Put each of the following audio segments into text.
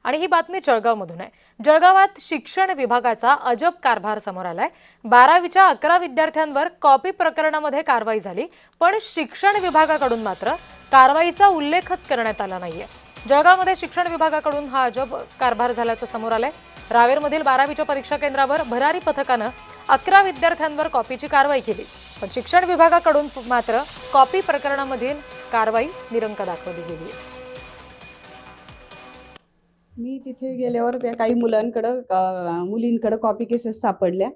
आणि ही बातमी जळगावमधून आहे। जळगावात शिक्षण विभागाचा अजब कारभार समोर आलाय। 12वीच्या 11 विद्यार्थ्यांवर कॉपी प्रकरणामध्ये कारवाई झाली, पण शिक्षण विभागाकडून मात्र कारवाईचा उल्लेखच करण्यात आला नाहीये। जळगावमध्ये शिक्षण विभागाकडून हा अजब कारभार झाल्याचं समोर आलंय। रावेरमधील 12वीच्या परीक्षा केंद्रावर भरारी पथकानं 11 विद्यार्थ्यांवर कॉपीची कारवाई केली, पण शिक्षण विभागाकडून मात्र कॉपी प्रकरणामधील कारवाई निरंक दाखवली गेली। मी तिथे गेल्यावर त्या काही मुलींकडे कॉपी केसेस सापडल्या,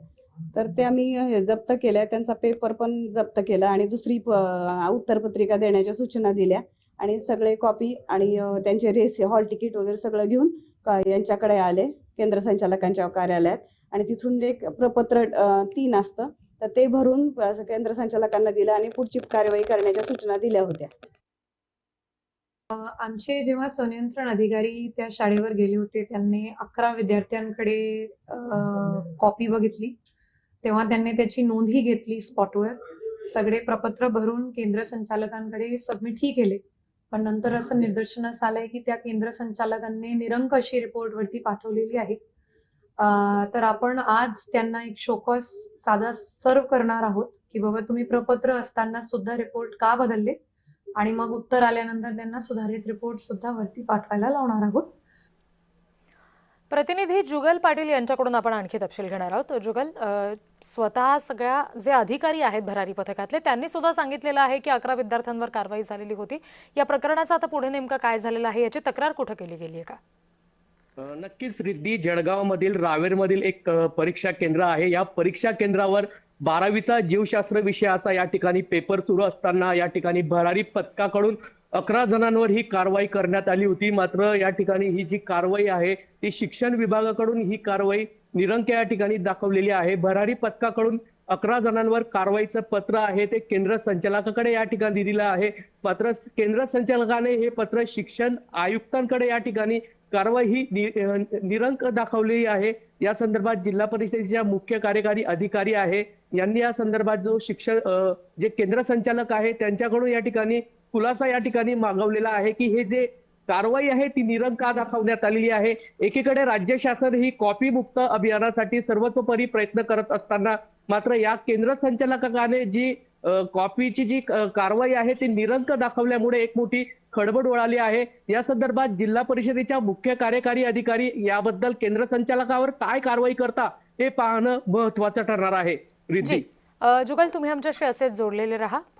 तर त्या मी जप्त केल्या। त्यांचा पेपर पण जप्त केला आणि दुसरी उत्तरपत्रिका देण्याच्या सूचना दिल्या आणि सगळे कॉपी आणि त्यांचे रेस हॉल तिकीट वगैरे सगळं घेऊन यांच्याकडे आले केंद्र संचालकांच्या कार्यालयात। आणि तिथून एक प्रपत्र 3 असतं, तर ते भरून केंद्र संचालकांना दिलं आणि पुढची कारवाई करण्याच्या सूचना दिल्या होत्या। आमचे जेव्हा संनियंत्रण अधिकारी त्या शाळेवर गेले होते, त्यांनी 11 विद्यार्थ्यांकडे कॉपी बघितली, तेव्हा त्यांनी त्याची नोंदही घेतली स्पॉटवर। सगळे प्रपत्र भरून केंद्र संचालकांकडे सबमिटही केले, पण नंतर असं निदर्शनास आलंय की त्या केंद्र संचालकांनी निरंक अशी रिपोर्ट वरती पाठवलेली आहे। तर आपण आज त्यांना एक शोकॉज साधा सर्व करणार आहोत की बाबा तुम्ही प्रपत्र असताना सुद्धा रिपोर्ट का बदलले, आणि मग उत्तर आल्यानंतर त्यांना सुधारित रिपोर्ट सुद्धा वरती पाठवायला लावणार आहोत। प्रतिनिधी जुगल पाटील यांच्याकडून आपण आणखी तपशील घेणार आहोत। जुगल, स्वतः सगळ्या जे अधिकारी आहेत भरारी पथकातले त्यांनी सुद्धा सांगितलेलं आहे की 11 विद्यार्थ्यांवर कारवाई झालेली होती। या प्रकरणाचं आता पुढे नेमकं काय झालेलं आहे, याची तक्रार कुठे केली गेली आहे का? नक्कीच रिद्धी, जळगावमधील रावेरमधील एक परीक्षा केंद्र आहे। या परीक्षा केंद्रावर 12वीचा जीवशास्त्र विषयाचा या ठिकाणी पेपर सुरू असताना या ठिकाणी भरारी पथकाकडून 11 जणांवर ही कारवाई करण्यात आली होती। मात्र या ठिकाणी ही जी कारवाई आहे ती शिक्षण विभागाकडून ही कारवाई निरंक या ठिकाणी दाखवलेली आहे। भरारी पथकाकडून 11 जणांवर कारवाईचं पत्र आहे ते केंद्र संचालकाकडे या ठिकाणी दिलेलं आहे। मात्र केंद्र संचालकाने हे पत्र शिक्षण आयुक्तांकडे या ठिकाणी कारवाई ही निरंक दाखवलेली आहे। या संदर्भात जिल्हा परिषदेच्या मुख्य कार्यकारी अधिकारी आहे यांनी या संदर्भात जो जे केंद्र संचालक आहे त्यांच्याकडून या ठिकाणी खुलासा या ठिकाणी मागवलेला आहे की हे जे कारवाई आहे ती निरंक का दाखवण्यात आलेली आहे। एकीकडे राज्य शासन ही कॉपी मुक्त अभियानासाठी सर्वतोपरी प्रयत्न करत असताना मात्र या केंद्र संचालकाने जी कॉपीची जी कारवाई आहे ती निरंक दाखवल्यामुळे एक मोठी खळबळ उडाली आहे। या संदर्भात जिल्हा परिषदेच्या मुख्य कार्यकारी अधिकारी याबद्दल केंद्र संचालकावर काय कारवाई करता हे पाहणं महत्त्वाचं ठरणार आहे। रिद्धी, जुगल, तुम्ही आमच्याशी असेच जोडलेले राहा।